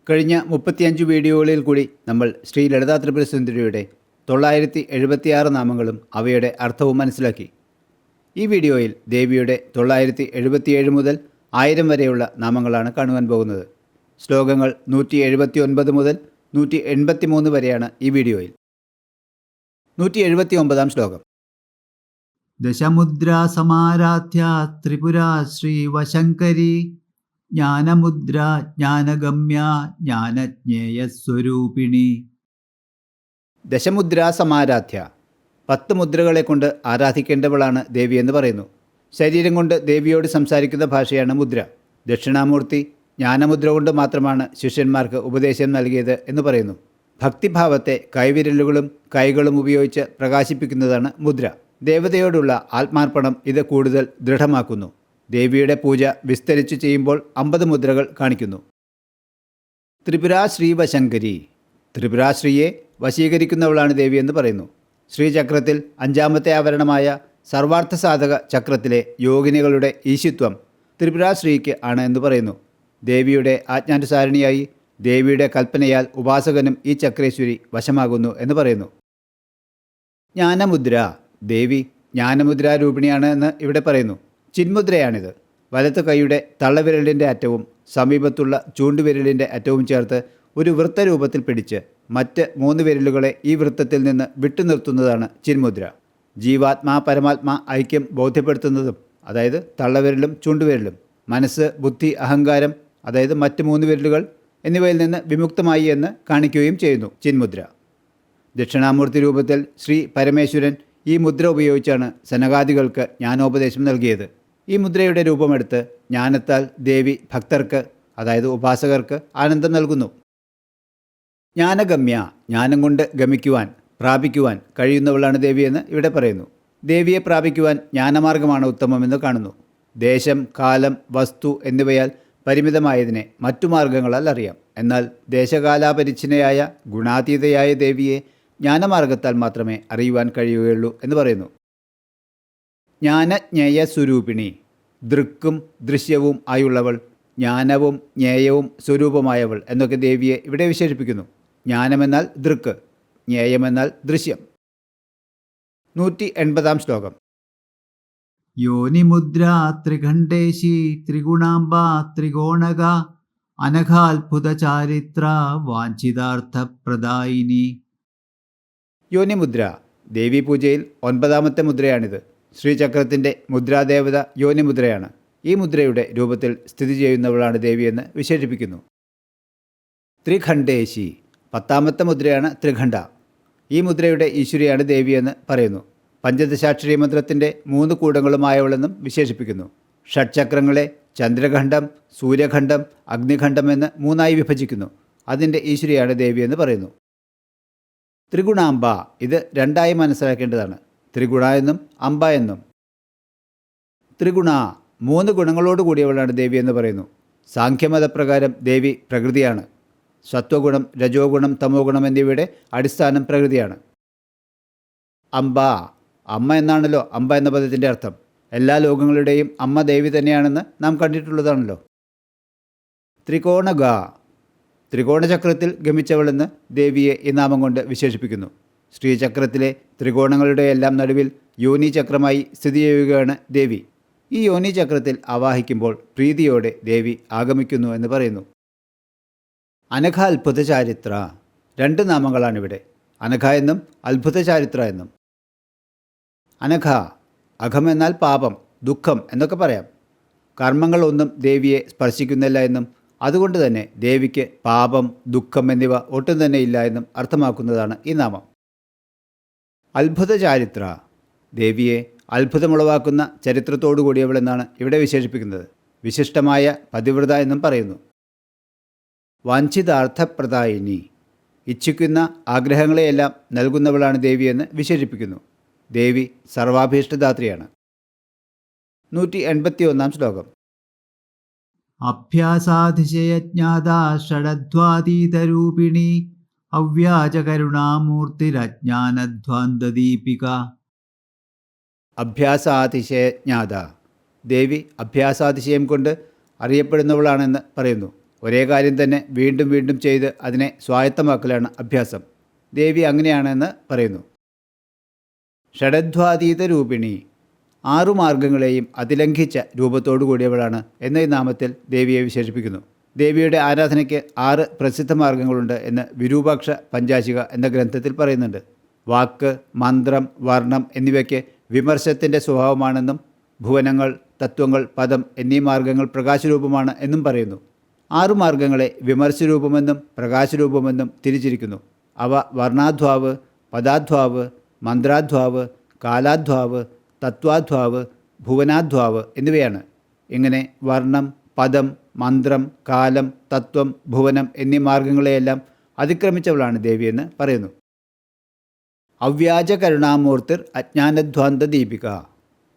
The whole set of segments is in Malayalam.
കഴിഞ്ഞ 35 വീഡിയോകളിൽ കൂടി നമ്മൾ ശ്രീ ലളിതാ ത്രിപുര സുന്ദരിയുടെ 976 നാമങ്ങളും അവയുടെ അർത്ഥവും മനസ്സിലാക്കി. ഈ വീഡിയോയിൽ ദേവിയുടെ 977 മുതൽ 1000 വരെയുള്ള നാമങ്ങളാണ് കാണുവാൻ പോകുന്നത്. ശ്ലോകങ്ങൾ 179 മുതൽ 183 വരെയാണ് ഈ വീഡിയോയിൽ. 179 ശ്ലോകം. ദശമുദ്രാ സമാരാധ്യ ത്രിപുരാ ശ്രീവശങ്കരി ജ്ഞാനമുദ്ര ജ്ഞാനഗമ്യ ജ്ഞാനജ്ഞേയസ്വരൂപിണി. ദശമുദ്രാ സമാരാധ്യ, 10 മുദ്രകളെ കൊണ്ട് ആരാധിക്കേണ്ടവളാണ് ദേവി എന്ന് പറയുന്നു. ശരീരം കൊണ്ട് ദേവിയോട് സംസാരിക്കുന്ന ഭാഷയാണ് മുദ്ര. ദക്ഷിണാമൂർത്തി ജ്ഞാനമുദ്ര കൊണ്ട് മാത്രമാണ് ശിഷ്യന്മാർക്ക് ഉപദേശം നൽകിയത് എന്ന് പറയുന്നു. ഭക്തിഭാവത്തെ കൈവിരലുകളും കൈകളും ഉപയോഗിച്ച് പ്രകാശിപ്പിക്കുന്നതാണ് മുദ്ര. ദേവതയോടുള്ള ആത്മാർപ്പണം ഇത് കൂടുതൽ ദൃഢമാക്കുന്നു. ദേവിയുടെ പൂജ വിസ്തരിച്ച് ചെയ്യുമ്പോൾ 50 മുദ്രകൾ കാണിക്കുന്നു. ത്രിപുരാ ശ്രീവശങ്കരി, ത്രിപുരാശ്രീയെ വശീകരിക്കുന്നവളാണ് ദേവി എന്ന് പറയുന്നു. ശ്രീചക്രത്തിൽ 5ാമത്തെ ആവരണമായ സർവാർത്ഥസാധക ചക്രത്തിലെ യോഗിനികളുടെ ഈശിത്വം ത്രിപുരാശ്രീക്ക് ആണ് എന്ന് പറയുന്നു. ദേവിയുടെ ആജ്ഞാനുസാരിണിയായി ദേവിയുടെ കൽപ്പനയാൽ ഉപാസകനും ഈ ചക്രേശ്വരി വശമാകുന്നു എന്ന് പറയുന്നു. ജ്ഞാനമുദ്ര, ദേവി ജ്ഞാനമുദ്രാരൂപിണിയാണ് എന്ന് ഇവിടെ പറയുന്നു. ചിന്മുദ്രയാണിത്. വലത്ത് കൈയുടെ തള്ളവിരലിൻ്റെ അറ്റവും സമീപത്തുള്ള ചൂണ്ടുവിരലിൻ്റെ അറ്റവും ചേർത്ത് ഒരു വൃത്തരൂപത്തിൽ പിടിച്ച് മറ്റ് 3 വിരലുകളെ ഈ വൃത്തത്തിൽ നിന്ന് വിട്ടുനിർത്തുന്നതാണ് ചിന്മുദ്ര. ജീവാത്മാ പരമാത്മാ ഐക്യം ബോധ്യപ്പെടുത്തുന്നതും, അതായത് തള്ളവിരലും ചൂണ്ടുവിരലും, മനസ്സ്, ബുദ്ധി, അഹങ്കാരം, അതായത് മറ്റ് 3 വിരലുകൾ എന്നിവയിൽ നിന്ന് വിമുക്തമായി എന്ന് കാണിക്കുകയും ചെയ്യുന്നു ചിന്മുദ്ര. ദക്ഷിണാമൂർത്തി രൂപത്തിൽ ശ്രീ പരമേശ്വരൻ ഈ മുദ്ര ഉപയോഗിച്ചാണ് സനകാദികൾക്ക് ജ്ഞാനോപദേശം നൽകിയത്. ഈ മുദ്രയുടെ രൂപമെടുത്ത് ജ്ഞാനത്താൽ ദേവി ഭക്തർക്ക്, അതായത് ഉപാസകർക്ക് ആനന്ദം നൽകുന്നു. ജ്ഞാനഗമ്യ, ജ്ഞാനം കൊണ്ട് ഗമിക്കുവാൻ, പ്രാപിക്കുവാൻ കഴിയുന്നവളാണ് ദേവിയെന്ന് ഇവിടെ പറയുന്നു. ദേവിയെ പ്രാപിക്കുവാൻ ജ്ഞാനമാർഗമാണ് ഉത്തമമെന്ന് കാണുന്നു. ദേശം, കാലം, വസ്തു എന്നിവയാൽ പരിമിതമായതിനെ മറ്റു മാർഗങ്ങളാൽ അറിയാം. എന്നാൽ ദേശകാലാപരിച്ഛിന്നയായ ഗുണാതീതയായ ദേവിയെ ജ്ഞാനമാർഗത്താൽ മാത്രമേ അറിയുവാൻ കഴിയുകയുള്ളൂ എന്ന് പറയുന്നു. ജ്ഞാനജ്ഞേയ സ്വരൂപിണി, ദൃക്കും ദൃശ്യവും ആയുള്ളവൾ, ജ്ഞാനവും ജ്ഞേയവും സ്വരൂപമായവൾ എന്നൊക്കെ ദേവിയെ ഇവിടെ വിശേഷിപ്പിക്കുന്നു. ജ്ഞാനമെന്നാൽ ദൃക്ക്, ജ്ഞേയമെന്നാൽ ദൃശ്യം. 180 ശ്ലോകം. യോനിമുദ്ര ത്രിഖണ്ഡേശി ത്രിഗുണാംബ ത്രികോണക അനഘാത്ഭുത ചാരിത്ര വാഞ്ചിതാർത്ഥപ്രദായിനി. യോനിമുദ്ര, ദേവീപൂജയിൽ 9ാമത്തെ മുദ്രയാണിത്. ശ്രീചക്രത്തിൻ്റെ മുദ്രാദേവത യോനിമുദ്രയാണ്. ഈ മുദ്രയുടെ രൂപത്തിൽ സ്ഥിതി ചെയ്യുന്നവളാണ് ദേവിയെന്ന് വിശേഷിപ്പിക്കുന്നു. ത്രിഖണ്ഡേശി, 10ാമത്തെ മുദ്രയാണ് ത്രിഖണ്ഡ. ഈ മുദ്രയുടെ ഈശ്വരിയാണ് ദേവിയെന്ന് പറയുന്നു. പഞ്ചദശാക്ഷരി മന്ത്രത്തിൻ്റെ 3 കൂടങ്ങളുമായവളെന്നും വിശേഷിപ്പിക്കുന്നു. ഷഡ്ചക്രങ്ങളെ ചന്ദ്രഖണ്ഡം, സൂര്യഖണ്ഡം, അഗ്നിഖണ്ഡം എന്ന് 3ആയി വിഭജിക്കുന്നു. അതിൻ്റെ ഈശ്വരിയാണ് ദേവിയെന്ന് പറയുന്നു. ത്രിഗുണാംബ, ഇത് 2ആയി മനസ്സിലാക്കേണ്ടതാണ്. ത്രിഗുണ എന്നും അംബ എന്നും. ത്രിഗുണ, 3 ഗുണങ്ങളോട് കൂടിയവളാണ് ദേവി എന്ന് പറയുന്നു. സാഖ്യമതപ്രകാരം ദേവി പ്രകൃതിയാണ്. സത്വഗുണം, രജോ ഗുണം, തമോ ഗുണം എന്നിവയുടെ അടിസ്ഥാനം പ്രകൃതിയാണ്. അംബ, അമ്മ എന്നാണല്ലോ അംബ എന്ന പദത്തിൻ്റെ അർത്ഥം. എല്ലാ ലോകങ്ങളുടെയും അമ്മ ദേവി തന്നെയാണെന്ന് നാം കണ്ടിട്ടുള്ളതാണല്ലോ. ത്രികോണഗ, ത്രികോണചക്രത്തിൽ ഗമിച്ചവളെന്ന് ദേവിയെ ഈ നാമം കൊണ്ട് വിശേഷിപ്പിക്കുന്നു. ശ്രീചക്രത്തിലെ ത്രികോണങ്ങളുടെ എല്ലാം നടുവിൽ യോനിചക്രമായി സ്ഥിതി ചെയ്യുകയാണ് ദേവി. ഈ യോനിചക്രത്തിൽ ആവാഹിക്കുമ്പോൾ പ്രീതിയോടെ ദേവി ആഗമിക്കുന്നു എന്ന് പറയുന്നു. അനഘ അത്ഭുത ചാരിത്ര, 2 നാമങ്ങളാണിവിടെ, അനഘ എന്നും അത്ഭുത ചാരിത്ര എന്നും. അനഘ, അഘം എന്നാൽ പാപം, ദുഃഖം എന്നൊക്കെ പറയാം. കർമ്മങ്ങളൊന്നും ദേവിയെ സ്പർശിക്കുന്നില്ല എന്നും അതുകൊണ്ട് തന്നെ ദേവിക്ക് പാപം, ദുഃഖം എന്നിവ ഒട്ടും തന്നെ ഇല്ല എന്നും അർത്ഥമാക്കുന്നതാണ് ഈ നാമം. അത്ഭുത ചാരിത്ര, ദേവിയെ അത്ഭുതമുളവാക്കുന്ന ചരിത്രത്തോടു കൂടിയവളെന്നാണ് ഇവിടെ വിശേഷിപ്പിക്കുന്നത്. വിശിഷ്ടമായ പതിവ്രത എന്നും പറയുന്നു. വാഞ്ചിതാർത്ഥപ്രദായിനി, ഇച്ഛിക്കുന്ന ആഗ്രഹങ്ങളെയെല്ലാം നൽകുന്നവളാണ് ദേവിയെന്ന് വിശേഷിപ്പിക്കുന്നു. ദേവി സർവാഭീഷ്ടദാത്രിയാണ്. 181 ശ്ലോകം. അഭ്യാസാതിശയജ്ഞാത ഷഡധ്വാതീതരൂപിണി അവ്യാജകരുണാമൂർത്തിരജ്ഞാനധ്വാന്തദീപിക. അഭ്യാസാതിശയജ്ഞാത, ദേവി അഭ്യാസാതിശയം കൊണ്ട് അറിയപ്പെടുന്നവളാണെന്ന് പറയുന്നു. ഒരേ കാര്യം തന്നെ വീണ്ടും വീണ്ടും ചെയ്ത് അതിനെ സ്വായത്തമാക്കലാണ് അഭ്യാസം. ദേവി അങ്ങനെയാണെന്ന് പറയുന്നു. ഷഡധ്വാതീത രൂപിണി, 6 മാർഗങ്ങളെയും അതിലംഘിച്ച രൂപത്തോടു കൂടിയവളാണ് എന്ന ഈ നാമത്തിൽ ദേവിയെ വിശേഷിപ്പിക്കുന്നു. ദേവിയുടെ ആരാധനയ്ക്ക് 6 പ്രസിദ്ധ മാർഗങ്ങളുണ്ട് എന്ന് വിരൂപാക്ഷ പഞ്ചാശിക എന്ന ഗ്രന്ഥത്തിൽ പറയുന്നുണ്ട്. വാക്ക്, മന്ത്രം, വർണ്ണം എന്നിവയ്ക്ക് വിമർശത്തിൻ്റെ സ്വഭാവമാണെന്നും ഭുവനങ്ങൾ, തത്വങ്ങൾ, പദം എന്നീ മാർഗങ്ങൾ പ്രകാശരൂപമാണ് എന്നും പറയുന്നു. 6 മാർഗങ്ങളെ വിമർശരൂപമെന്നും പ്രകാശരൂപമെന്നും തിരിച്ചിരിക്കുന്നു. അവ വർണ്ണാധ്വാവ്, പദാധ്വാവ്, മന്ത്രാധ്വാവ്, കാലാധ്വാവ്, തത്വാധ്വാവ്, ഭുവനാധ്വാവ് എന്നിവയാണ്. ഇങ്ങനെ വർണ്ണം, പദം, മന്ത്രം, കാലം, തത്വം, ഭുവനം എന്നീ മാർഗങ്ങളെയെല്ലാം അതിക്രമിച്ചവളാണ് ദേവിയെന്ന് പറയുന്നു. അവ്യാജ കരുണാമൂർത്തിർ അജ്ഞാനധ്വാന്ത ദീപിക.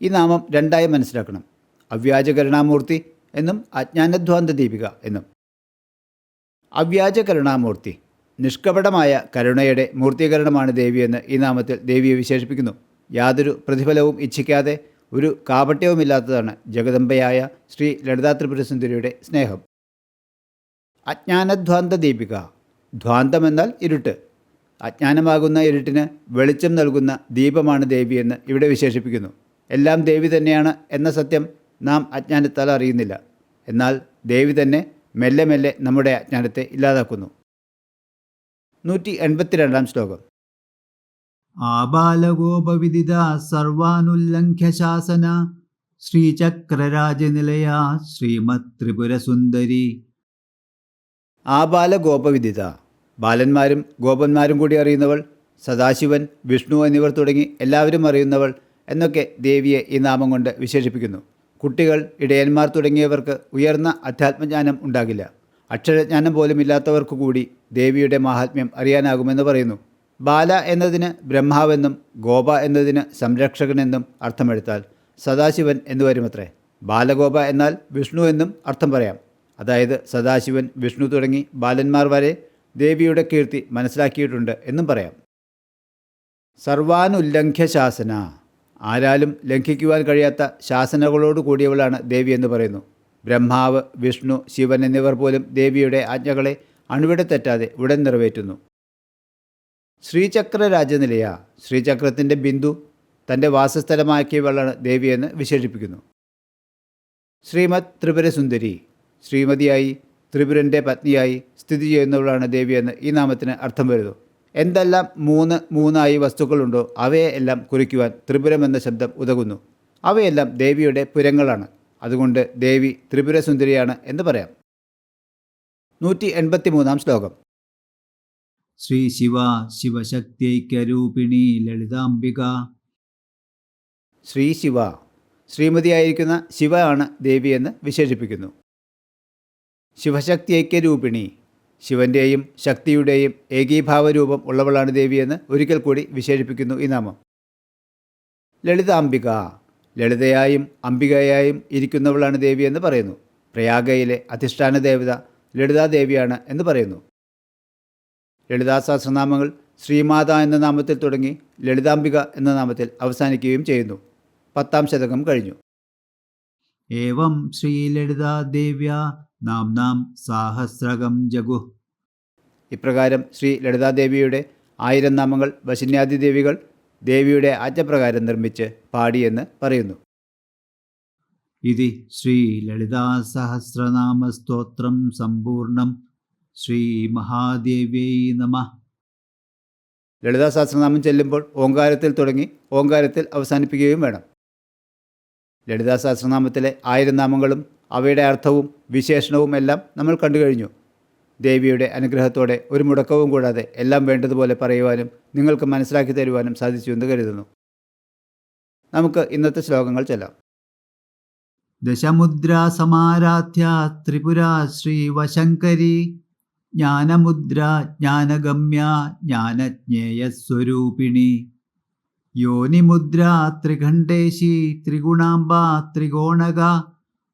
ഈ നാമം രണ്ടായി മനസ്സിലാക്കണം. അവ്യാജ കരുണാമൂർത്തി എന്നും അജ്ഞാനധ്വാന്ത ദീപിക എന്നും. അവ്യാജ കരുണാമൂർത്തി, നിഷ്കപടമായ കരുണയുടെ മൂർത്തീകരണമാണ് ദേവിയെന്ന് ഈ നാമത്തിൽ ദേവിയെ വിശേഷിപ്പിക്കുന്നു. യാതൊരു പ്രതിഫലവും ഇച്ഛിക്കാതെ ഒരു കാപട്യവുമില്ലാത്തതാണ് ജഗദംബയായ ശ്രീ ലളിതാ ത്രിപുരസുന്ദരിയുടെ സ്നേഹം. അജ്ഞാനധ്വാന്ത ദീപിക. ധ്വാന്തമെന്നാൽ ഇരുട്ട്. അജ്ഞാനമാകുന്ന ഇരുട്ടിന് വെളിച്ചം നൽകുന്ന ദീപമാണ് ദേവിയെന്ന് ഇവിടെ വിശേഷിപ്പിക്കുന്നു. എല്ലാം ദേവി തന്നെയാണ് എന്ന സത്യം നാം അജ്ഞാനത്താൽ അറിയുന്നില്ല. എന്നാൽ ദേവി തന്നെ മെല്ലെ മെല്ലെ നമ്മുടെ അജ്ഞാനത്തെ ഇല്ലാതാക്കുന്നു. 182 ശ്ലോകം. ആബാലഗോപവിദിത സർവാനുല്ലംഘ്യ ശാസന ശ്രീചക്രരാജനിലയ ശ്രീമത് ത്രിപുരസുന്ദരി. ആബാലഗോപവിദിത, ബാലന്മാരും ഗോപന്മാരും കൂടി അറിയുന്നവൾ, സദാശിവൻ, വിഷ്ണു എന്നിവർ തുടങ്ങി എല്ലാവരും അറിയുന്നവൾ എന്നൊക്കെ ദേവിയെ ഈ നാമം കൊണ്ട് വിശേഷിപ്പിക്കുന്നു. കുട്ടികൾ, ഇടയന്മാർ തുടങ്ങിയവർക്ക് ഉയർന്ന അധ്യാത്മജ്ഞാനം ഉണ്ടാകില്ല. അക്ഷരജ്ഞാനം പോലും ഇല്ലാത്തവർക്കു കൂടി ദേവിയുടെ മാഹാത്മ്യം അറിയാനാകുമെന്ന് പറയുന്നു. ബാല എന്നതിന് ബ്രഹ്മാവെന്നും ഗോപ എന്നതിന് സംരക്ഷകനെന്നും അർത്ഥമെടുത്താൽ സദാശിവൻ എന്ന് വരുമത്രേ. ബാലഗോപ എന്നാൽ വിഷ്ണു എന്നും അർത്ഥം പറയാം. അതായത് സദാശിവൻ, വിഷ്ണു തുടങ്ങി ബാലന്മാർ വരെ ദേവിയുടെ കീർത്തി മനസ്സിലാക്കിയിട്ടുണ്ട് എന്നും പറയാം. സർവാനുല്ലംഘ്യ ശാസന, ആരാലും ലംഘിക്കുവാൻ കഴിയാത്ത ശാസനകളോട് കൂടിയവളാണ് ദേവി എന്ന് പറയുന്നു. ബ്രഹ്മാവ്, വിഷ്ണു, ശിവൻ എന്നിവർ പോലും ദേവിയുടെ ആജ്ഞകളെ അണുവിട തെറ്റാതെ ഉടൻ നിറവേറ്റുന്നു. ശ്രീചക്രരാജനിലയ, ശ്രീചക്രത്തിൻ്റെ ബിന്ദു തൻ്റെ വാസസ്ഥലമാക്കിയവളാണ് ദേവിയെന്ന് വിശേഷിപ്പിക്കുന്നു. ശ്രീമത് ത്രിപുരസുന്ദരി, ശ്രീമതിയായി ത്രിപുരൻ്റെ പത്നിയായി സ്ഥിതി ചെയ്യുന്നവളാണ് ദേവിയെന്ന് ഈ നാമത്തിന് അർത്ഥം വരുന്നു. എന്തെല്ലാം 3 വസ്തുക്കളുണ്ടോ അവയെ എല്ലാം കുറിക്കുവാൻ ത്രിപുരം എന്ന ശബ്ദം ഉതകുന്നു. അവയെല്ലാം ദേവിയുടെ പുരങ്ങളാണ്. അതുകൊണ്ട് ദേവി ത്രിപുരസുന്ദരിയാണ് എന്ന് പറയാം. 183 ശ്ലോകം. ശ്രീ ശിവ ശിവശക്തിഐക്യരൂപിണി ലളിതാംബിക. ശ്രീ ശിവ, ശ്രീമതിയായിരിക്കുന്ന ശിവ ആണ് ദേവിയെന്ന് വിശേഷിപ്പിക്കുന്നു. ശിവശക്തി ഐക്യരൂപിണി, ശിവൻ്റെയും ശക്തിയുടെയും ഏകീഭാവരൂപം ഉള്ളവളാണ് ദേവിയെന്ന് ഒരിക്കൽ കൂടി വിശേഷിപ്പിക്കുന്നു ഈ നാമം. ലളിതാംബിക, ലളിതയായും അംബികയായും ഇരിക്കുന്നവളാണ് ദേവിയെന്ന് പറയുന്നു. പ്രയാഗയിലെ അധിഷ്ഠാന ദേവത ലളിതാദേവിയാണ് എന്ന് പറയുന്നു. ലളിതാ സഹസ്രനാമങ്ങൾ ശ്രീമാത എന്ന നാമത്തിൽ തുടങ്ങി ലളിതാംബിക എന്ന നാമത്തിൽ അവസാനിക്കുകയും ചെയ്യുന്നു. 10ാം ശതകം കഴിഞ്ഞു. ഏവം ശ്രീലളിതാദേവ്യാ നാംനാം സാഹസ്രകം ജഗു. ഇപ്രകാരം ശ്രീ ലളിതാദേവിയുടെ 1000 നാമങ്ങൾ വശിന്യാദി ദേവികൾ ദേവിയുടെ ആജ്ഞപ്രകാരം നിർമ്മിച്ച് പാടിയെന്ന് പറയുന്നു. ഇതി ശ്രീ ലളിതാ സഹസ്രനാമസ്തോത്രം സമ്പൂർണം. ശ്രീ മഹാദേവ്യൈ നമഃ. ലളിതാ സഹസ്രനാമം ചെല്ലുമ്പോൾ ഓങ്കാരത്തിൽ തുടങ്ങി ഓങ്കാരത്തിൽ അവസാനിപ്പിക്കുകയും വേണം. ലളിതാ സഹസ്രനാമത്തിലെ 1000 നാമങ്ങളും അവയുടെ അർത്ഥവും വിശേഷണവും എല്ലാം നമ്മൾ കണ്ടു കഴിഞ്ഞു. ദേവിയുടെ അനുഗ്രഹത്തോടെ ഒരു മുടക്കവും കൂടാതെ എല്ലാം വേണ്ടതുപോലെ പറയുവാനും നിങ്ങൾക്ക് മനസ്സിലാക്കി തരുവാനും സാധിച്ചു എന്ന് കരുതുന്നു. നമുക്ക് ഇന്നത്തെ ശ്ലോകങ്ങൾ ചൊല്ലാം. ദശമുദ്രാ സമാരാധ്യ ത്രിപുരാ ശ്രീവശങ്കരി. ജ്ഞാനമുദ്ര ജ്ഞാനഗമ്യ ജ്ഞാനജ്ഞേയസ്വരൂപിണി. യോനിമുദ്ര ത്രിഖണ്ഡേശി ത്രിഗുണാംബ ത്രികോണക.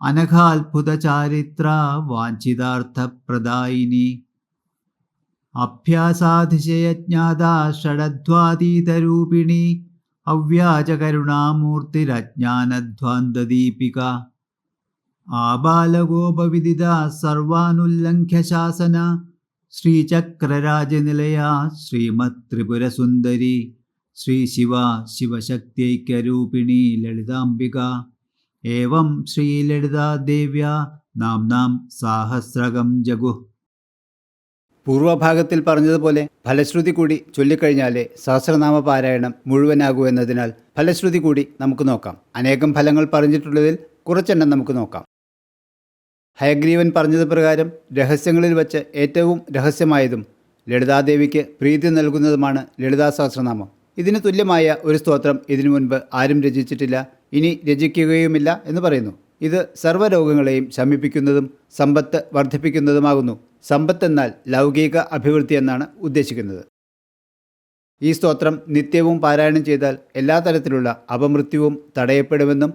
അനഘാത്ഭുതചാരിത്ര വാഞ്ചിതാർത്ഥപ്രദായിനി. അഭ്യാസാതിശയജ്ഞാത ഷഡധ്വാതീതരൂപിണി. അവ്യാജകരുണാമൂർത്തിരജ്ഞാനധ്വാന്തദീപിക. ആബാലഗോപവിദിത സർവാനുല്ലംഘ്യ ശാസന ശ്രീചക്രരാജനിലയാ ശ്രീമത് ത്രിപുരസുന്ദരി ശ്രീ ശിവ ശിവശക്തിൈക്യരൂപിണി ലളിതാംബിക ഏവം ശ്രീലളിതാദേവ്യാ നാംനാം സാഹസ്രകം ജഗുഃ. പൂർവഭാഗത്തിൽ പറഞ്ഞതുപോലെ ഫലശ്രുതി കൂടി ചൊല്ലിക്കഴിഞ്ഞാലേ സഹസ്രനാമ പാരായണം മുഴുവനാകൂ എന്നതിനാൽ ഫലശ്രുതി കൂടി നമുക്ക് നോക്കാം. അനേകം ഫലങ്ങൾ പറഞ്ഞിട്ടുള്ളതിൽ കുറച്ചെണ്ണം നമുക്ക് നോക്കാം. ഹയഗ്രീവൻ പറഞ്ഞത് പ്രകാരം രഹസ്യങ്ങളിൽ വച്ച് ഏറ്റവും രഹസ്യമായതും ലളിതാദേവിക്ക് പ്രീതി നൽകുന്നതുമാണ് ലളിതാ സഹസ്രനാമം. ഇതിന് തുല്യമായ ഒരു സ്തോത്രം ഇതിനു മുൻപ് ആരും രചിച്ചിട്ടില്ല, ഇനി രചിക്കുകയുമില്ല എന്ന് പറയുന്നു. ഇത് സർവ്വരോഗങ്ങളെയും ശമിപ്പിക്കുന്നതും സമ്പത്ത് വർദ്ധിപ്പിക്കുന്നതുമാകുന്നു. സമ്പത്ത് എന്നാൽ ലൗകിക അഭിവൃദ്ധി എന്നാണ് ഉദ്ദേശിക്കുന്നത്. ഈ സ്തോത്രം നിത്യവും പാരായണം ചെയ്താൽ എല്ലാ തരത്തിലുള്ള അപമൃത്യുവും തടയപ്പെടുമെന്നും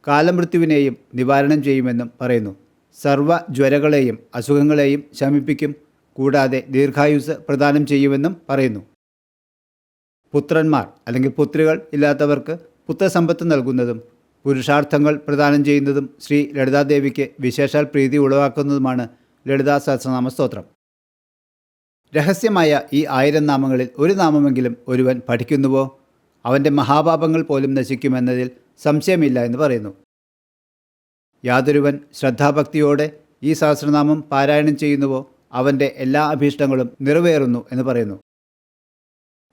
കാലമൃത്യുവിനെയും നിവാരണം ചെയ്യുമെന്നും പറയുന്നു. സർവ്വ ജ്വരങ്ങളെയും അസുഖങ്ങളെയും ശമിപ്പിക്കും, കൂടാതെ ദീർഘായുസ് പ്രദാനം ചെയ്യുമെന്നും പറയുന്നു. പുത്രന്മാർ അല്ലെങ്കിൽ പുത്രികൾ ഇല്ലാത്തവർക്ക് പുത്രസമ്പത്ത് നൽകുന്നതും പുരുഷാർത്ഥങ്ങൾ പ്രദാനം ചെയ്യുന്നതും ശ്രീ ലളിതാദേവിക്ക് വിശേഷാൽ പ്രീതി ഉളവാക്കുന്നതുമാണ് ലളിതാ സഹസ്രനാമ സ്തോത്രം. രഹസ്യമായ ഈ 1000 നാമങ്ങളിൽ ഒരു നാമമെങ്കിലും ഒരുവൻ പഠിക്കുന്നുവോ അവൻ്റെ മഹാപാപങ്ങൾ പോലും നശിക്കുമെന്നതിൽ സംശയമില്ല എന്ന് പറയുന്നു. യാതൊരുവൻ ശ്രദ്ധാഭക്തിയോടെ ഈ സഹസ്രനാമം പാരായണം ചെയ്യുന്നുവോ അവൻ്റെ എല്ലാ അഭീഷ്ടങ്ങളും നിറവേറുന്നു എന്ന് പറയുന്നു.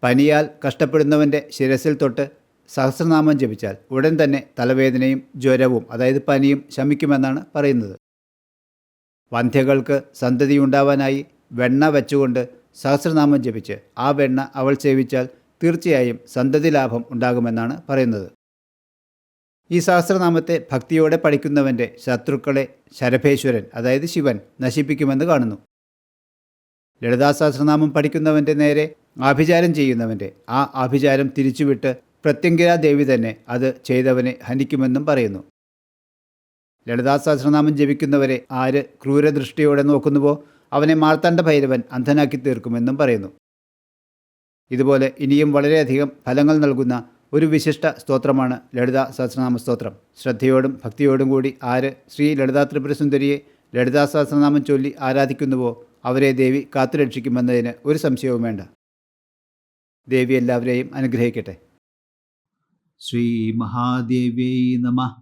പനിയാൽ കഷ്ടപ്പെടുന്നവൻ്റെ ശിരസിൽ തൊട്ട് സഹസ്രനാമം ജപിച്ചാൽ ഉടൻ തന്നെ തലവേദനയും ജ്വരവും അതായത് പനിയും ശമിക്കുമെന്നാണ് പറയുന്നത്. വന്ധ്യകൾക്ക് സന്തതിയുണ്ടാവാനായി വെണ്ണ വെച്ചുകൊണ്ട് സഹസ്രനാമം ജപിച്ച് ആ വെണ്ണ അവൾ സേവിച്ചാൽ തീർച്ചയായും സന്തതി ലാഭം ഉണ്ടാകുമെന്നാണ് പറയുന്നത്. ഈ സഹസ്രനാമത്തെ ഭക്തിയോടെ പഠിക്കുന്നവൻ്റെ ശത്രുക്കളെ ശരഭേശ്വരൻ അതായത് ശിവൻ നശിപ്പിക്കുമെന്ന് കാണുന്നു. ലളിതാ സഹസ്രനാമം പഠിക്കുന്നവൻ്റെ നേരെ ആഭിചാരം ചെയ്യുന്നവൻ്റെ ആ ആഭിചാരം തിരിച്ചുവിട്ട് പ്രത്യങ്കിരാ ദേവി തന്നെ അത് ചെയ്തവനെ ഹനിക്കുമെന്നും പറയുന്നു. ലളിതാ സഹസ്രനാമം ജപിക്കുന്നവരെ ആര് ക്രൂരദൃഷ്ടിയോടെ നോക്കുന്നുവോ അവനെ മാർത്താണ്ഡ ഭൈരവൻ അന്ധനാക്കി തീർക്കുമെന്നും പറയുന്നു. ഇതുപോലെ ഇനിയും വളരെയധികം ഫലങ്ങൾ നൽകുന്ന ഒരു വിശിഷ്ട സ്തോത്രമാണ് ലളിതാ സഹസ്രനാമ സ്തോത്രം. ശ്രദ്ധയോടും ഭക്തിയോടും കൂടി ആര് ശ്രീ ലളിതാ ത്രിപുരസുന്ദരിയെ ലളിതാ സഹസ്രനാമം ചൊല്ലി ആരാധിക്കുന്നുവോ അവരെ ദേവി കാത്തുരക്ഷിക്കുമെന്നതിന് ഒരു സംശയവും വേണ്ട. ദേവി എല്ലാവരെയും അനുഗ്രഹിക്കട്ടെ. ശ്രീ മഹാദേവ്യൈ നമഃ.